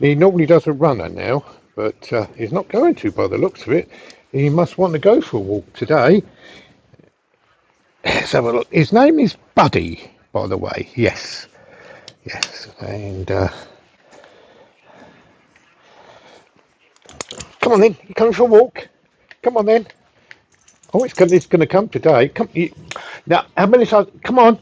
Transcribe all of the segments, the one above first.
He normally does a runner now, but he's not going to by the looks of it. He must want to go for a walk today. Let's have a look. His name is Buddy, by the way. Yes. Yes. And come on then. You coming for a walk? Come on then. Oh, it's going to come today. Come now. How many times? Come on.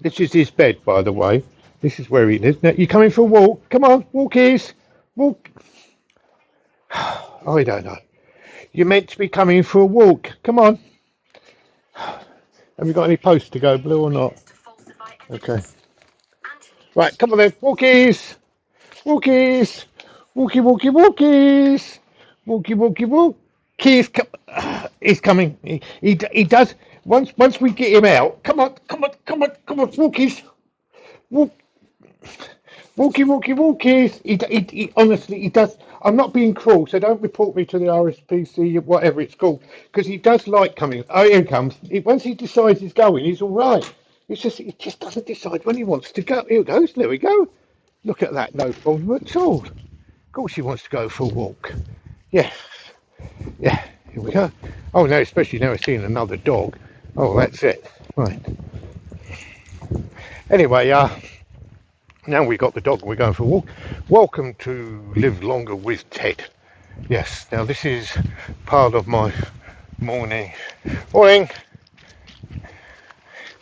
This is his bed, by the way. This is where he lives. Now, you coming for a walk? Come on, walkies. Walk. I don't know. You're meant to be coming for a walk. Come on. Have you got any posts to go blue or not? Okay. Right, come on then. Walkies. Walkies. Walkie, walkie, walkies. Walkie, walkie, walkies. He's coming. He does. Once we get him out. Come on, come on, come on, come on, walkies. Walk. Walkie, walkie, walkies. He honestly, he does. I'm not being cruel, so don't report me to the RSPC, whatever it's called, because he does like coming. Oh, here he comes. Once he decides he's going, he's all right. He just doesn't decide when he wants to go. Here he goes. There we go. Look at that. No problem at all. Of course, he wants to go for a walk. Yeah, yeah. Here we go. Oh no, especially now he's seeing another dog. Oh, that's it. Right. Anyway, now we got the dog and we're going for a walk. Welcome to Live Longer with Ted. Yes, now this is part of my morning. Morning.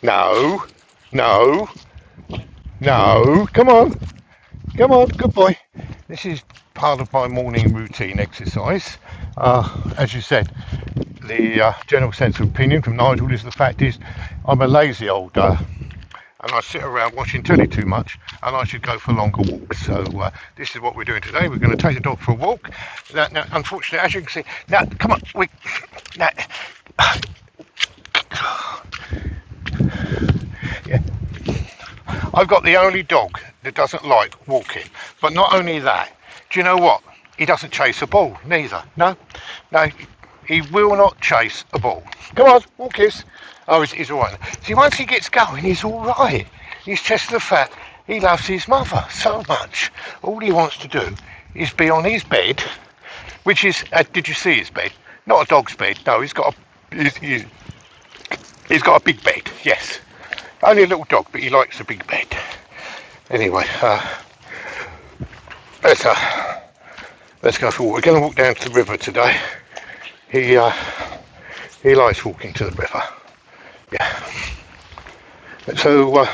No, no, no. Come on. Come on, good boy. This is part of my morning routine exercise. As you said, the general sense of opinion from Nigel is the fact is I'm a lazy old and I sit around watching telly too much, and I should go for longer walks. So this is what we're doing today. We're going to take the dog for a walk. Now, unfortunately, as you can see, now come on, now, yeah, I've got the only dog that doesn't like walking. But not only that, do you know what? He doesn't chase a ball, neither. No, he will not chase a ball. Come on, walkies. Oh, he's all right. See, once he gets going, he's all right. He's just the fact he loves his mother so much. All he wants to do is be on his bed, which is, did you see his bed? Not a dog's bed. No, he's got a big bed. Yes, only a little dog, but he likes a big bed. Anyway, let's go for a walk. We're going to walk down to the river today. He likes walking to the river. Yeah. So,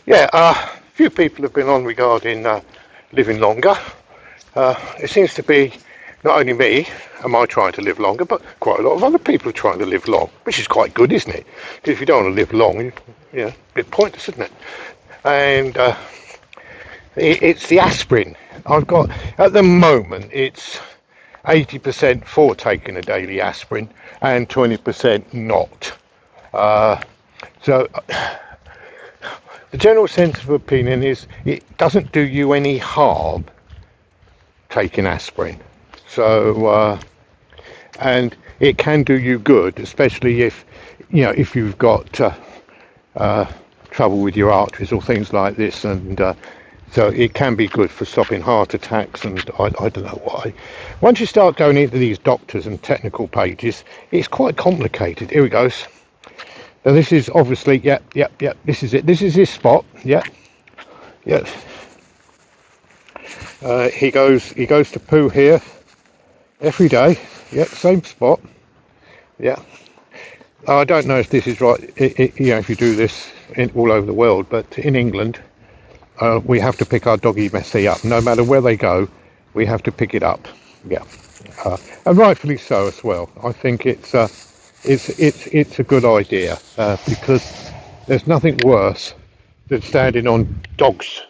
a few people have been on regarding living longer. It seems to be not only me am I trying to live longer, but quite a lot of other people are trying to live long, which is quite good, isn't it? Because if you don't want to live long, a bit pointless, isn't it? And it's the aspirin. I've got, at the moment, it's 80% for taking a daily aspirin and 20% not. So the general sense of opinion is it doesn't do you any harm taking aspirin. So and it can do you good, especially if you've got trouble with your arteries or things like this, and so it can be good for stopping heart attacks, and I don't know why. Once you start going into these doctors and technical pages, it's quite complicated. Here he goes. Now this is obviously, yep. This is it. This is his spot. Yep. He goes to poo here every day. Yep, same spot. Yeah. I don't know if this is right. If you do this all over the world, but in England, we have to pick our doggy messy up. No matter where they go, we have to pick it up. Yeah, and rightfully so as well. I think it's a good idea because there's nothing worse than standing on dog's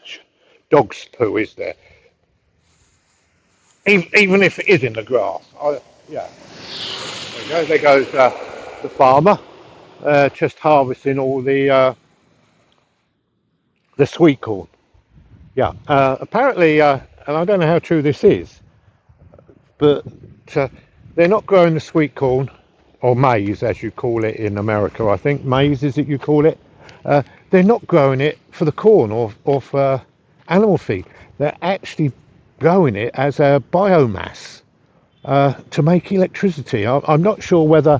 poo, is there? Even if it is in the grass. There goes the farmer just harvesting all the sweet corn. Yeah, apparently, and I don't know how true this is, but they're not growing the sweet corn, or maize as you call it in America, I think. Maize is it you call it? They're not growing it for the corn or for animal feed. They're actually growing it as a biomass to make electricity. I'm not sure whether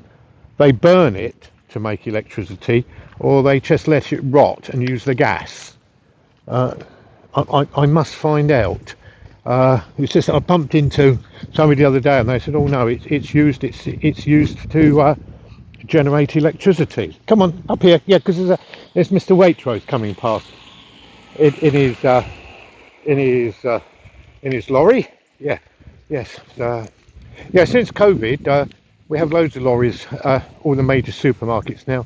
they burn it to make electricity or they just let it rot and use the gas. I must find out. It's just I bumped into somebody the other day and they said, "Oh no, it's used to generate electricity." Come on up here, yeah, because there's Mr. Waitrose coming past in his lorry. Yeah, yes, yeah. Since COVID, we have loads of lorries. All the major supermarkets now,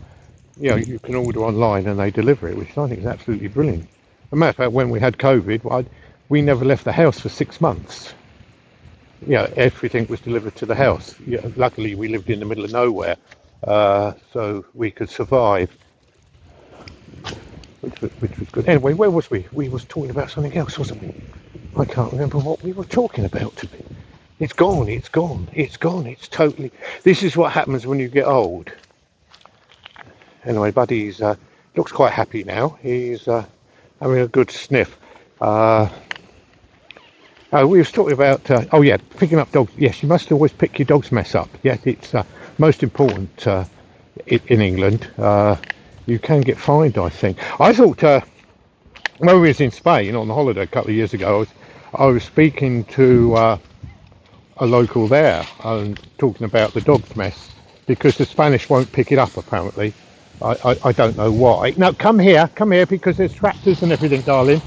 you can order online and they deliver it, which I think is absolutely brilliant. As a matter of fact, when we had COVID, we never left the house for 6 months. Everything was delivered to the house. Luckily, we lived in the middle of nowhere, so we could survive, which was good. Anyway, where was we? We was talking about something else, wasn't we? I can't remember what we were talking about today. It's gone, it's totally... This is what happens when you get old. Anyway, Buddy's looks quite happy now. He's having a good sniff. We was talking about, picking up dogs. Yes, you must always pick your dog's mess up. Yes, it's most important in England. You can get fined, I think. I thought, when we was in Spain on the holiday a couple of years ago, I was speaking to a local there and talking about the dog's mess because the Spanish won't pick it up, apparently. I don't know why. No, come here, because there's tractors and everything, darling.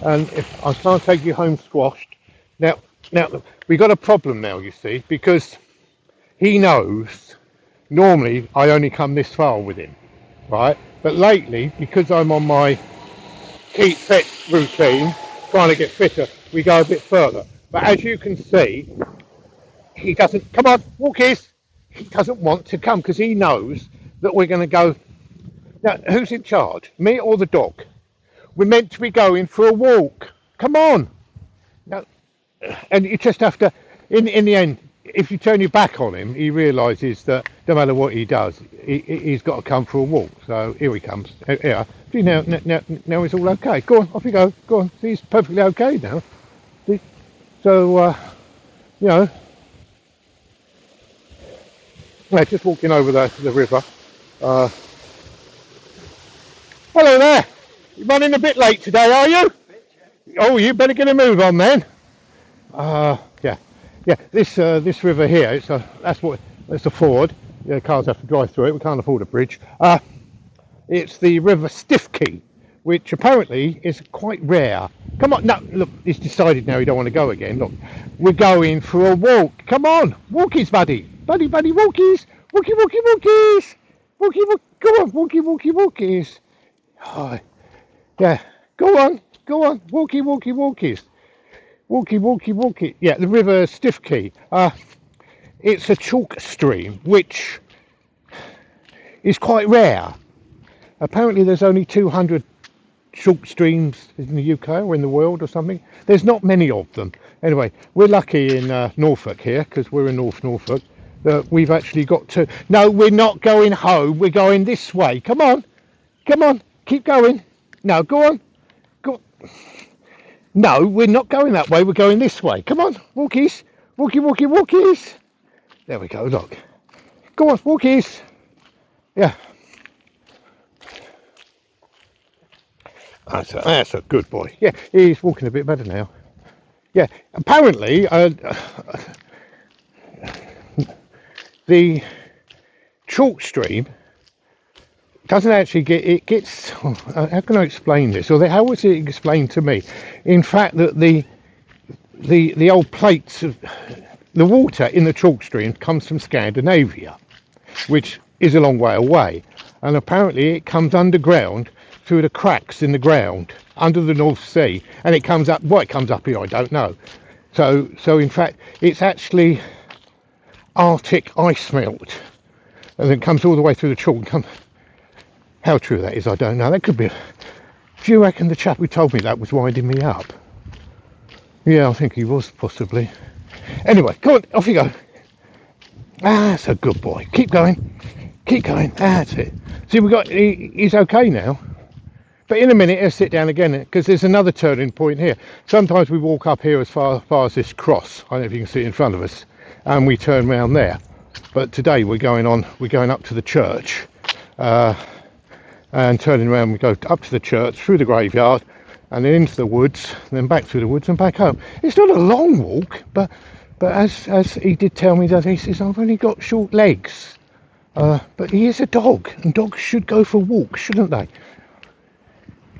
And if I can't take you home squashed. Now, we got a problem now, you see, because he knows normally I only come this far with him, right? But lately, because I'm on my keep fit routine, trying to get fitter, we go a bit further. But as you can see, he doesn't, come on, walkies, he doesn't want to come because he knows that we're going to go. Now, who's in charge, me or the dog? We're meant to be going for a walk. Come on. Now, and you just have to, in the end, if you turn your back on him, he realises that no matter what he does, he's got to come for a walk. So here he comes. Here. See, now it's all okay. Go on, off you go. Go on. See, he's perfectly okay now. See? So, just walking over the river. Hello there. You're running a bit late today, are you? Oh, you better get a move on then. Yeah. This river here, that's a ford. Yeah, cars have to drive through it. We can't afford a bridge. It's the River Stiffkey, which apparently is quite rare. Come on, no, look, he's decided now he don't want to go again. Look, we're going for a walk. Come on, walkies, buddy, walkies, walkies. Go on, walkies. Oh, yeah, go on, walkies. Walkie. Yeah, the River Stiffkey. It's a chalk stream, which is quite rare. Apparently there's only 200 chalk streams in the UK or in the world or something. There's not many of them. Anyway, we're lucky in Norfolk here, because we're in Norfolk, that we've actually got to... No, we're not going home. We're going this way. Come on. Keep going. No, go on. No, we're not going that way. We're going this way. Come on, walkies. Walkies. There we go, look. Go on, walkies. Yeah. That's a good boy. Yeah, he's walking a bit better now. Yeah, apparently the chalk stream doesn't actually gets, how can I explain this? Or how was it explained to me? In fact, that the old plates of the water in the chalk stream comes from Scandinavia, which is a long way away. And apparently it comes underground through the cracks in the ground under the North Sea, and it comes up. Why it comes up here, I don't know. So in fact, it's actually Arctic ice melt, and then comes all the way through the chalk. How true that is, I don't know. That could be. Do you reckon the chap who told me that was winding me up? Yeah, I think he was, possibly. Anyway, come on, off you go. That's a good boy. Keep going. That's it. See, he's okay now. But in a minute, I'll sit down again because there's another turning point here. Sometimes we walk up here as far as this cross. I don't know if you can see it in front of us, and we turn round there. But today we're going up to the church, and turning around, we go up to the church, through the graveyard, and then into the woods, and then back through the woods and back home. It's not a long walk, but as he did tell me that, he says, I've only got short legs. But he is a dog, and dogs should go for walks, shouldn't they?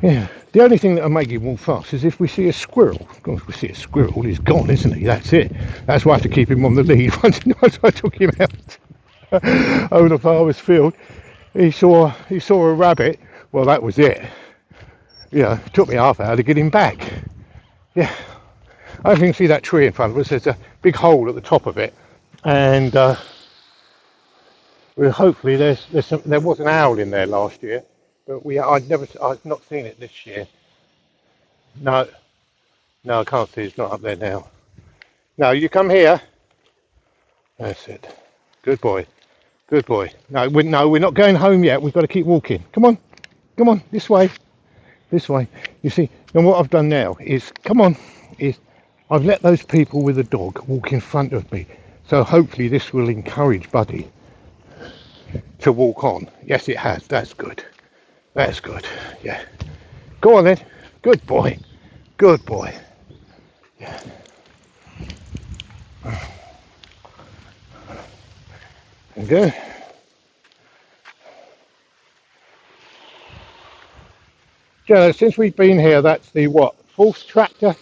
Yeah, the only thing that'll make him walk fast is if we see a squirrel. If we see a squirrel, he's gone, isn't he? That's it. That's why I have to keep him on the lead. Once I took him out over the farmer's field, he saw a rabbit. Well, that was it. Yeah, it took me half an hour to get him back. Yeah, I don't think you can see that tree in front of us. There's a big hole at the top of it, and well, hopefully there was an owl in there last year. But I've not seen it this year. No, I can't see. It's not up there now. No, you come here. That's it. Good boy. Good boy. No, we're not going home yet. We've got to keep walking. Come on, this way. You see, and what I've done now is, I've let those people with a dog walk in front of me. So hopefully this will encourage Buddy to walk on. Yes, it has. That's good. That's good, yeah. Go on then. Good boy. Yeah. And good. Yeah, since we've been here, that's the fourth tractor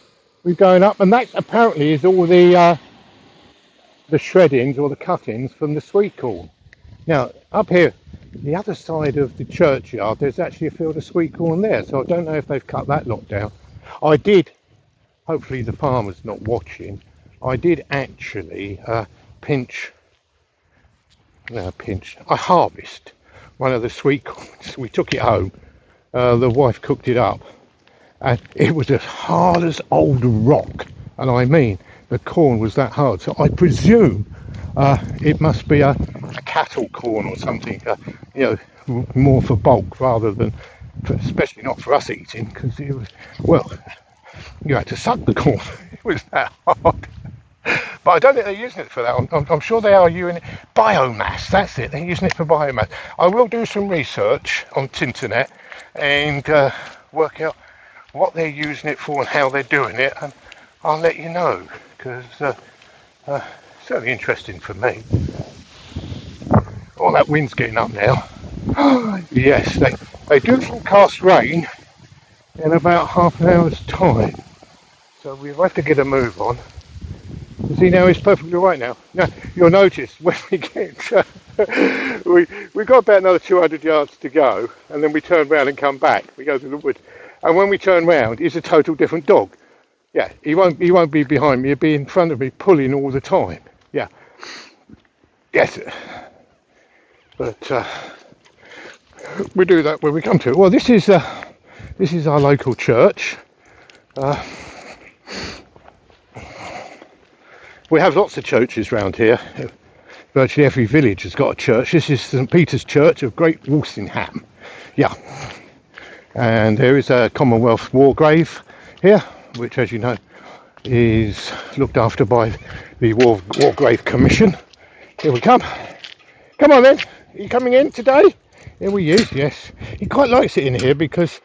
we're going up, and that apparently is all the shreddings or the cuttings from the sweet corn. Now, up here, the other side of the churchyard, there's actually a field of sweet corn there, so I don't know if they've cut that lot down. I did, hopefully the farmer's not watching, I did actually I harvest one of the sweet corns. We took it home, the wife cooked it up, and it was as hard as old rock, and I mean, the corn was that hard, so I presume it must be a cattle corn or something, more for bulk rather than, especially not for us eating, because it was, well, you had to suck the corn. It was that hard. But I don't think they're using it for that. I'm sure they are using it. Biomass, that's it. They're using it for biomass. I will do some research on Tinternet and work out what they're using it for and how they're doing it, and I'll let you know, because certainly interesting for me. Oh, that wind's getting up now. Yes, they do forecast rain in about half an hour's time, so we'll have to get a move on. You see, now it's perfectly right now. Now you'll notice when we get we've got about another 200 yards to go, and then we turn round and come back. We go to the woods, and when we turn round, he's a total different dog. Yeah, he won't be behind me. He'll be in front of me, pulling all the time. Yeah. Yes. But we do that when we come to it. Well, this is our local church. We have lots of churches around here. Virtually every village has got a church. This is St Peter's Church of Great Walsingham. Yeah. And there is a Commonwealth war grave here, which, as you know, is looked after by the War Grave Commission. Here we come. Come on then. Are you coming in today? Here we is, yes. He quite likes it in here because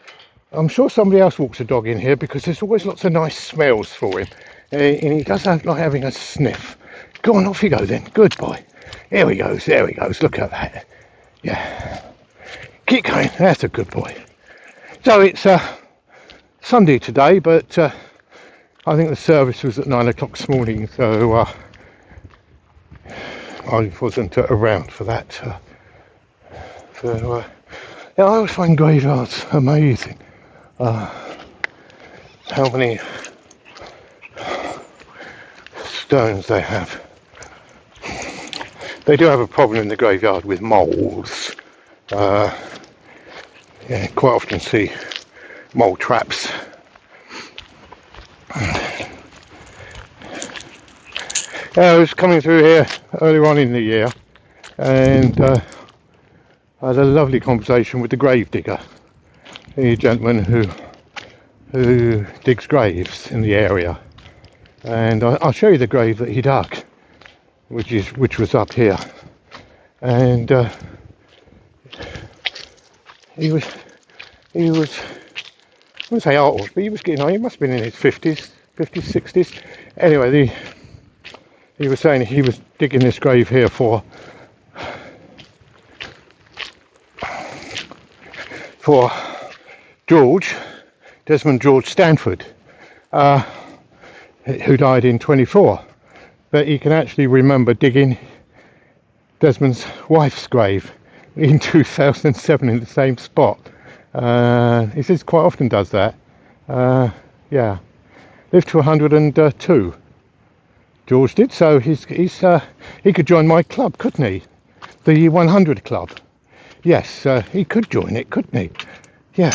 I'm sure somebody else walks a dog in here because there's always lots of nice smells for him. And he does like having a sniff. Go on, off you go then. Good boy. There he goes. Look at that. Yeah. Keep going. That's a good boy. So it's Sunday today, but I think the service was at 9 o'clock this morning, so I wasn't around for that. Yeah, I always find graveyards amazing. How many stones they have. They do have a problem in the graveyard with moles. Yeah, quite often see mole traps. I was coming through here earlier on in the year, and I had a lovely conversation with the grave digger. a gentleman who digs graves in the area, and I'll show you the grave that he dug, which was up here, and he was I wouldn't say old, but he was getting on. He must have been in his 50s, 60s. Anyway, he was saying he was digging this grave here for Desmond George Stanford, who died in 24. But he can actually remember digging Desmond's wife's grave in 2007 in the same spot. He says quite often does that. Yeah, lived to 102. George did, so he could join my club, couldn't he? The 100 club. Yes, he could join it, couldn't he? Yeah.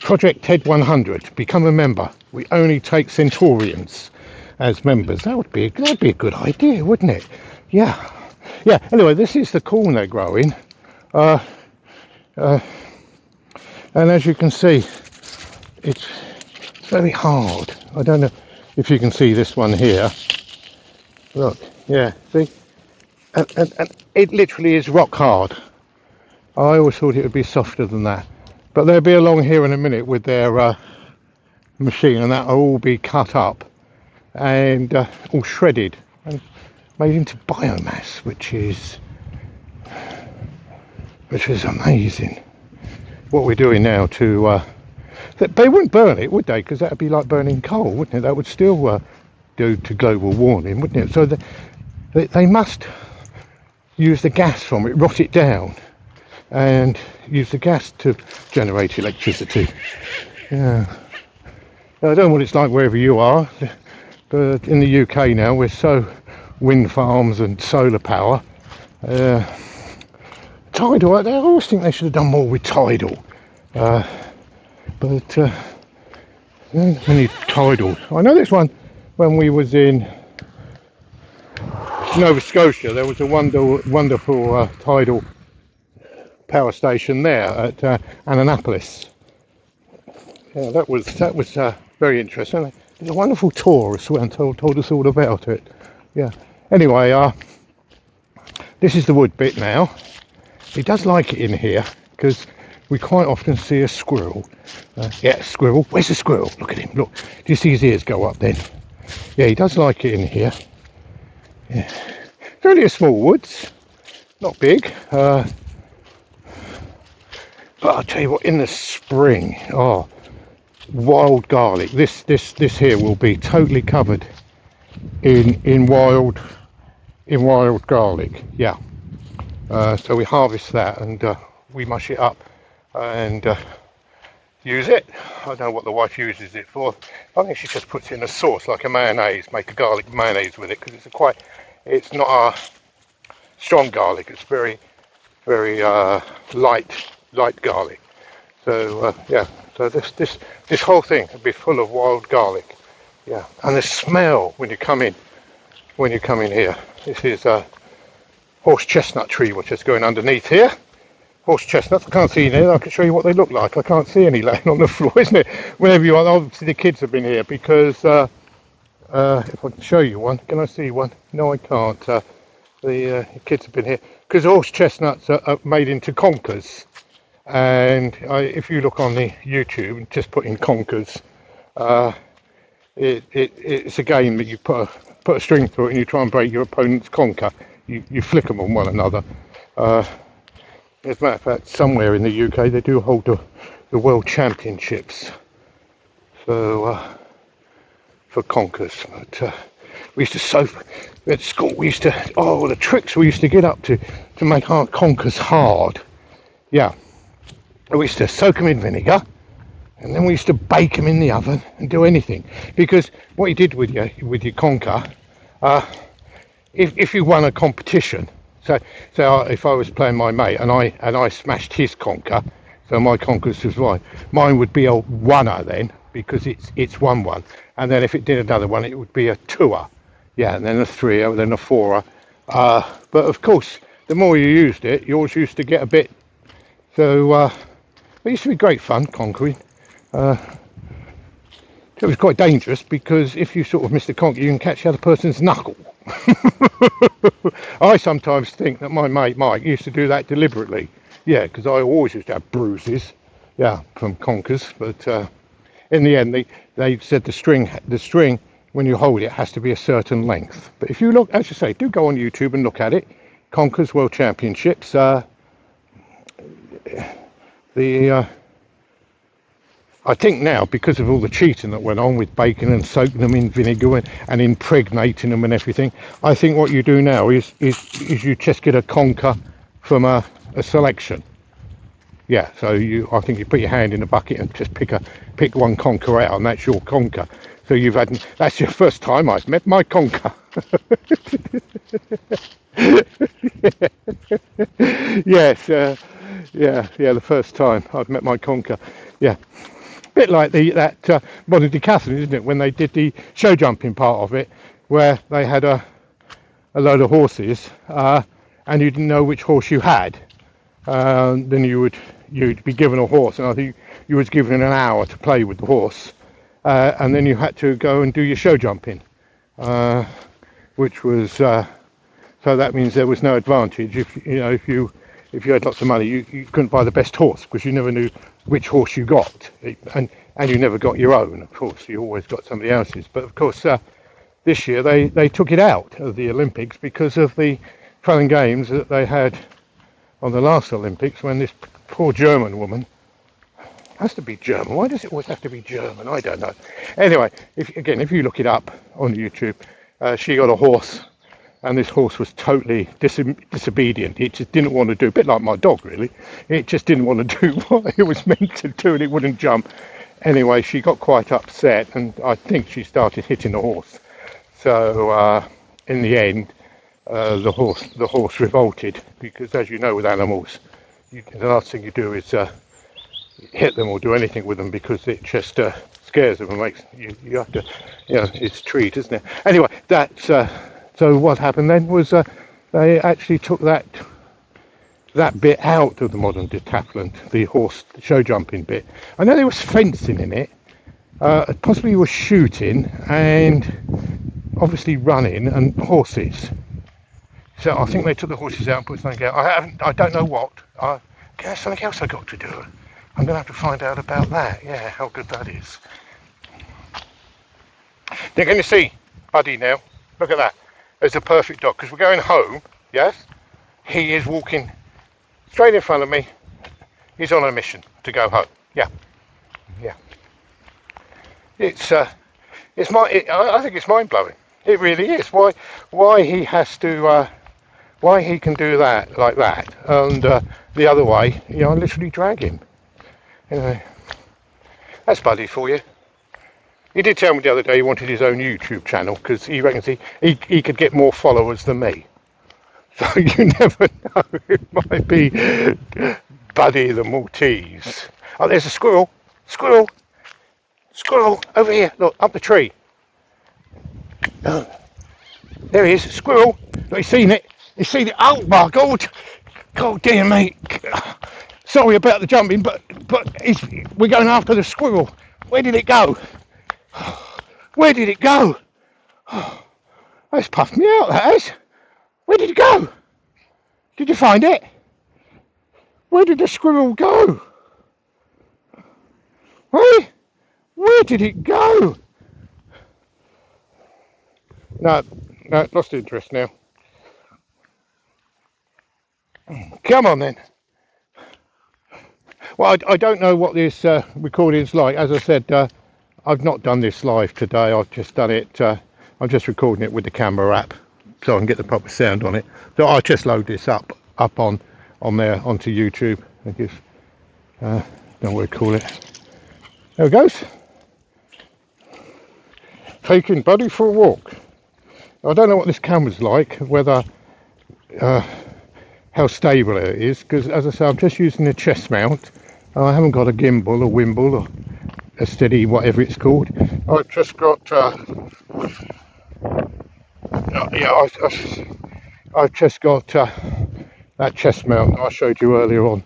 Project Ted 100. Become a member. We only take Centaurians as members. That'd be a good idea, wouldn't it? Yeah. Yeah. Anyway, this is the corn they're growing. And as you can see, it's very hard. I don't know if you can see this one here. Look, yeah, see? And it literally is rock hard. I always thought it would be softer than that. But they'll be along here in a minute with their machine, and that'll all be cut up and all shredded and made into biomass, which is amazing. What we're doing now to they wouldn't burn it, would they? Because that would be like burning coal, wouldn't it? That would still do to global warming, wouldn't it? So they must use the gas from it, rot it down, and use the gas to generate electricity. Yeah. I don't know what it's like wherever you are, but in the UK now we're so wind farms and solar power. Tidal, I always think they should have done more with tidal, but many tidal. I know this one when we was in Nova Scotia. There was a wonderful tidal power station there at Annapolis. Yeah, that was very interesting. There's a wonderful tour as well, and told us all about it. Yeah. Anyway, this is the wood bit now. He does like it in here because we quite often see a squirrel. Yeah, squirrel. Where's the squirrel? Look at him. Look. Do you see his ears go up then? Yeah, he does like it in here. Yeah. It's only a small woods. Not big. But I'll tell you what, in the spring, wild garlic. This here will be totally covered in wild garlic. Yeah. So we harvest that and we mush it up and use it. I don't know what the wife uses it for. I think she just puts it in a sauce like a mayonnaise, make a garlic mayonnaise with it, because it's not a strong garlic. It's very, very light garlic. So yeah. So this whole thing would be full of wild garlic. Yeah. And the smell when you come in here. This is horse chestnut tree which is going underneath here. Horse chestnuts, I can't see any there. I can show you what they look like. I can't see any laying on the floor, isn't it? Whenever you are, obviously the kids have been here because if I can show you one, can I see one? No, I can't. The kids have been here because horse chestnuts are made into conkers, and if you look on the YouTube and just put in conkers, it's a game that you put a string through it and you try and break your opponent's conker. You flick them on one another. As a matter of fact, somewhere in the UK they do hold the world championships. So for conkers. But we used to at school. We used to the tricks we used to get up to make our conkers hard. Yeah, we used to soak them in vinegar, and then we used to bake them in the oven and do anything. Because what you did with your conker, if you won a competition, so if I was playing my mate and I smashed his conker, so my conkers was right, mine would be a oneer then, because it's 1-1, and then if it did another one it would be a twoer, yeah, and then a threer, then a fourer. But of course, the more you used it, yours used to get a bit. So It used to be great fun conquering. Uh, it was quite dangerous because if you sort of missed the conquer, you can catch the other person's knuckle. I sometimes think that my mate Mike used to do that deliberately. Yeah, because I always used to have bruises. Yeah, from conkers. But in the end, they said the string when you hold it has to be a certain length. But if you look, as you say, do go on YouTube and look at it. Conkers World Championships. I think now, because of all the cheating that went on with bacon and soaking them in vinegar and impregnating them and everything, I think what you do now is you just get a conker from a selection. Yeah, so I think you put your hand in a bucket and just pick one conker out, and that's your conker. So that's your first time I've met my conker. Yes, the first time I've met my conker. Yeah. Bit like that modern decathlon, isn't it? When they did the show jumping part of it, where they had a load of horses, and you didn't know which horse you had. Then you'd be given a horse, and I think you was given an hour to play with the horse, and then you had to go and do your show jumping, which was so that means there was no advantage if you had lots of money, you couldn't buy the best horse because you never knew which horse you got, and you never got your own. Of course, you always got somebody else's. But of course, this year they took it out of the Olympics because of the fun and games that they had on the last Olympics when this poor German woman, has to be German. Why does it always have to be German? I don't know. Anyway, if you look it up on YouTube, she got a horse. And this horse was totally disobedient. It just didn't want to do, a bit like my dog really, it just didn't want to do what it was meant to do, and it wouldn't jump. Anyway, she got quite upset, and I think she started hitting the horse. So in the end, the horse revolted, because as you know with animals, the last thing you do is hit them or do anything with them, because it just scares them and makes you have to, it's a treat, isn't it? Anyway, that's... So what happened then was they actually took that bit out of the modern decathlon, the show jumping bit. I know there was fencing in it, possibly was shooting and obviously running and horses. So I think they took the horses out and put something out. I don't know what. There's something else I got to do. I'm going to have to find out about that. Yeah, how good that is. They're going to see Buddy now. Look at that. It's a perfect dog, because we're going home, yes? He is walking straight in front of me. He's on a mission to go home. Yeah. I think it's mind-blowing. It really is. Why he has to, why he can do that like that, and the other way, I literally drag him. Anyway, that's Buddy for you. He did tell me the other day he wanted his own YouTube channel because he reckons he could get more followers than me. So you never know, it might be Buddy the Maltese. Oh, there's a squirrel, over here, look, up the tree. Oh, there he is, squirrel. Look, he's seen it, oh my God, God dear me. Sorry about the jumping, but we're going after the squirrel. Where did it go? Where did it go? Oh, that's puffed me out, that has. Where did it go? Did you find it? Where did the squirrel go? Hey? Where did it go? No, lost interest now. Come on then. Well, I don't know what this recording's like. As I said, I've not done this live today. I've just done it. I'm just recording it with the camera app, so I can get the proper sound on it. So I'll just load this up on there onto YouTube. I guess. Don't know what to call it. There it goes. Taking Buddy for a walk. I don't know what this camera's like. Whether how stable it is, because as I say, I'm just using a chest mount. I haven't got a gimbal, a wimble, or a steady, whatever it's called. I've just got, I've just got that chest mount that I showed you earlier on.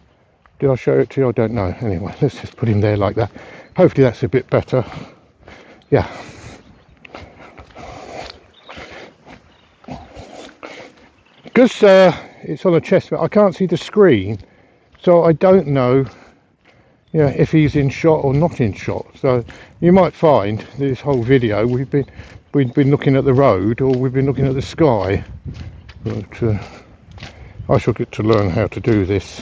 Did I show it to you? I don't know. Anyway, let's just put him there like that. Hopefully that's a bit better. Yeah. Because it's on a chest, but I can't see the screen, so I don't know, if he's in shot or not in shot. So you might find this whole video we've been looking at the road or we've been looking at the sky. But I shall get to learn how to do this.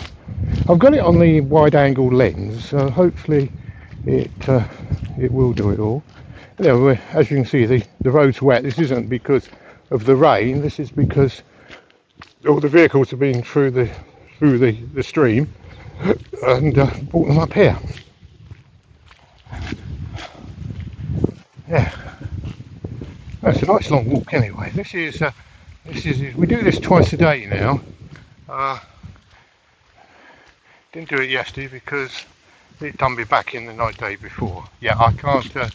I've got it on the wide-angle lens, so hopefully it will do it all. Anyway, as you can see, the road's wet. This isn't because of the rain. This is because all the vehicles have been through the stream and brought them up here. Yeah, that's a nice long walk. Anyway, this is we do this twice a day now. Didn't do it yesterday because it done me back in the night day before. Yeah, I can't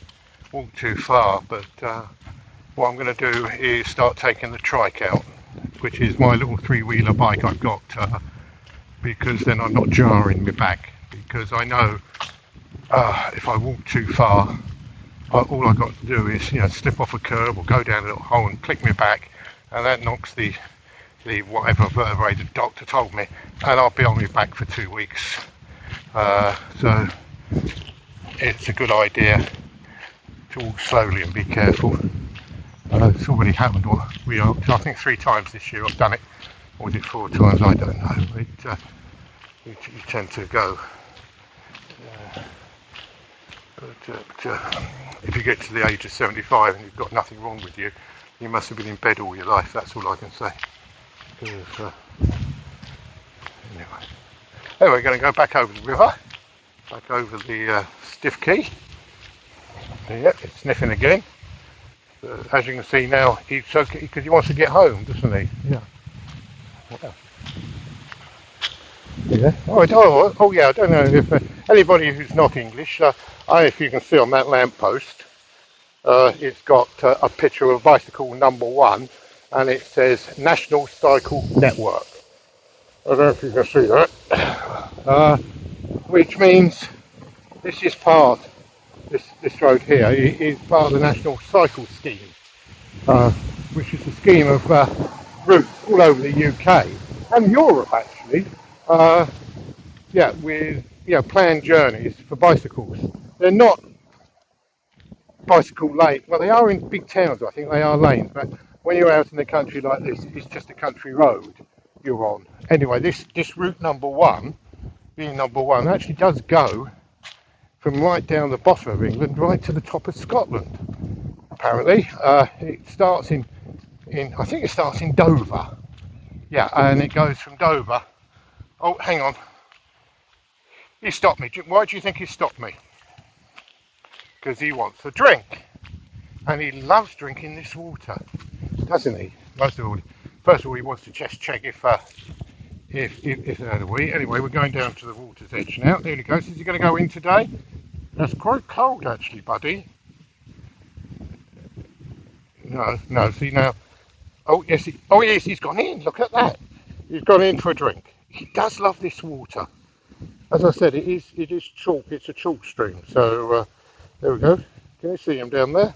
walk too far, but what I'm going to do is start taking the trike out, which is my little three-wheeler bike I've got, because then I'm not jarring my back. Because I know if I walk too far, all I've got to do is slip off a curb or go down a little hole and click my back, and that knocks the whatever vertebrae the doctor told me, and I'll be on my back for 2 weeks. So it's a good idea to walk slowly and be careful. It's already happened. I think 3 times this year I've done it. Or was it 4 times? I don't know. You tend to go. But if you get to the age of 75 and you've got nothing wrong with you, you must have been in bed all your life. That's all I can say. Anyway, we're going to go back over the river, back over the Stiff Key. Yeah, it's sniffing again. As you can see now, he's okay because he wants to get home, doesn't he? Yeah. Yeah. Oh yeah. I don't know if anybody who's not English. If you can see on that lamppost, it's got a picture of bicycle number 1, and it says National Cycle Network. I don't know if you can see that, which means this is part. This road here is part of the National Cycle Scheme, which is a scheme of routes all over the UK and Europe actually. With planned journeys for bicycles. They're not bicycle lanes. Well, they are in big towns. I think they are lanes, but when you're out in the country like this, it's just a country road you're on. Anyway, this route number 1, being number 1, actually does go from right down the bottom of England right to the top of Scotland. Apparently, it starts in I think it starts in Dover. Yeah, and it goes from Dover. Oh, hang on. He stopped me. Why do you think he stopped me? Because he wants a drink, and he loves drinking this water, doesn't he? First of all, he wants to just check if it had a wee. Anyway, we're going down to the water's edge now. There he goes. Is he going to go in today? That's quite cold, actually, buddy. No. See now. Oh yes. He's gone in. Look at that. He's gone in for a drink. He does love this water. As I said, it is chalk. It's a chalk stream. So there we go. Can you see him down there?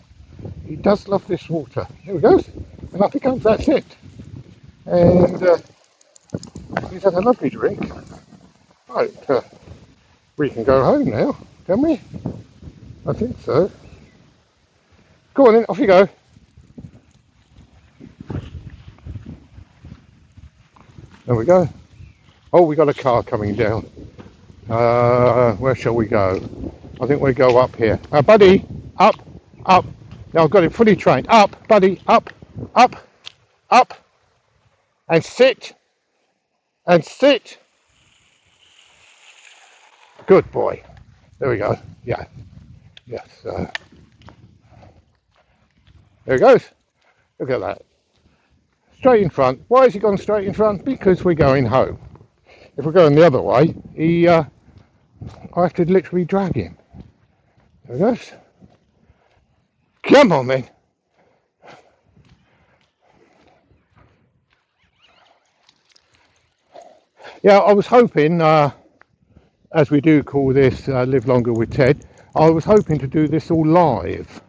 He does love this water. There he goes. And up he comes. That's it. And he's had a lovely drink. Right. We can go home now, can we? I think so. Go on then. Off you go. There we go. Oh, we got a car coming down. Where shall we go? I think we go up here. Buddy, up. Now I've got it fully trained. Up, buddy, up. And sit. Good boy. There we go. Yeah. Yes. There he goes. Look at that. Straight in front. Why has he gone straight in front? Because we're going home. If we're going the other way, I have to literally drag him. There he goes. Come on then. Yeah, I was hoping as we do call this Live Longer with Ted, I was hoping to do this all live.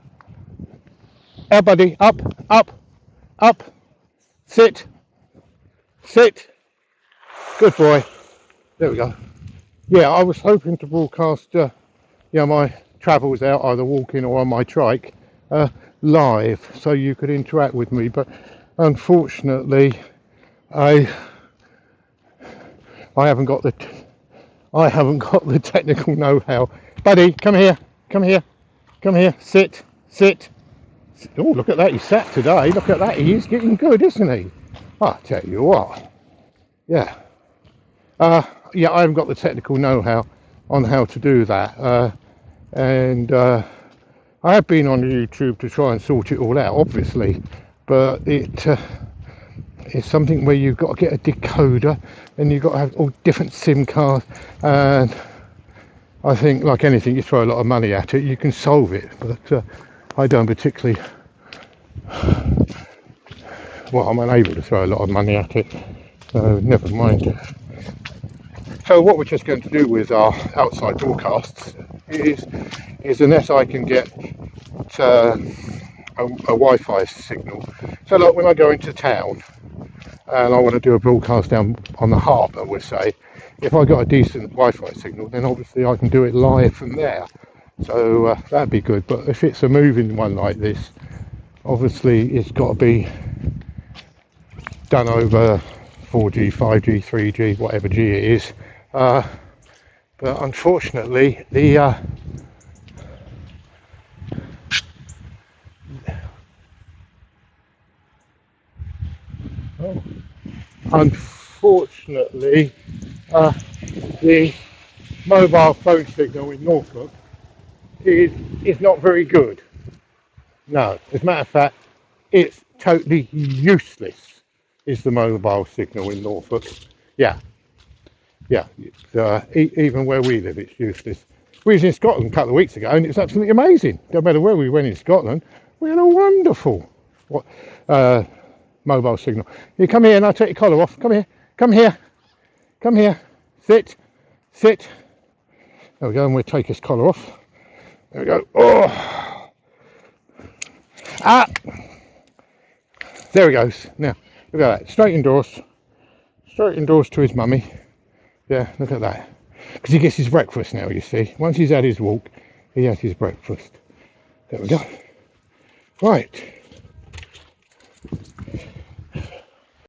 Hey buddy, up, up, up, sit, sit, good boy, there we go. Yeah, I was hoping to broadcast my travels out, either walking or on my trike, live, so you could interact with me, but unfortunately I haven't got the technical know-how. Buddy, come here, come here, come here, sit, sit. Oh, look at that, he sat today, look at that, he is getting good, isn't he? I tell you what, yeah. Yeah, I haven't got the technical know-how on how to do that, and I have been on YouTube to try and sort it all out, obviously, but it's something where you've got to get a decoder and you've got to have all different SIM cards, and I think, like anything, you throw a lot of money at it, you can solve it, but I don't particularly, well, I'm unable to throw a lot of money at it, so never mind. So what we're just going to do with our outside broadcasts is unless I can get a Wi-Fi signal. So like when I go into town and I want to do a broadcast down on the harbour, we'll say, if I got a decent Wi-Fi signal, then obviously I can do it live from there. So that'd be good. But if it's a moving one like this, obviously it's got to be done over 4G, 5G, 3G, whatever G it is. But unfortunately, unfortunately, the mobile phone signal in Norfolk is not very good. No, as a matter of fact, it's totally useless. Is the mobile signal in Norfolk? Yeah, yeah. Even where we live, it's useless. We was in Scotland a couple of weeks ago, and it's absolutely amazing. No matter where we went in Scotland, we had a wonderful mobile signal. You come here, and I'll take your collar off. Come here, come here, come here. Sit, sit. There we go, and we'll take his collar off. There we go. Oh, there he goes. Now look at that. Straight indoors to his mummy. Yeah, look at that. Because he gets his breakfast now, you see. Once he's had his walk, he has his breakfast. There we go. Right.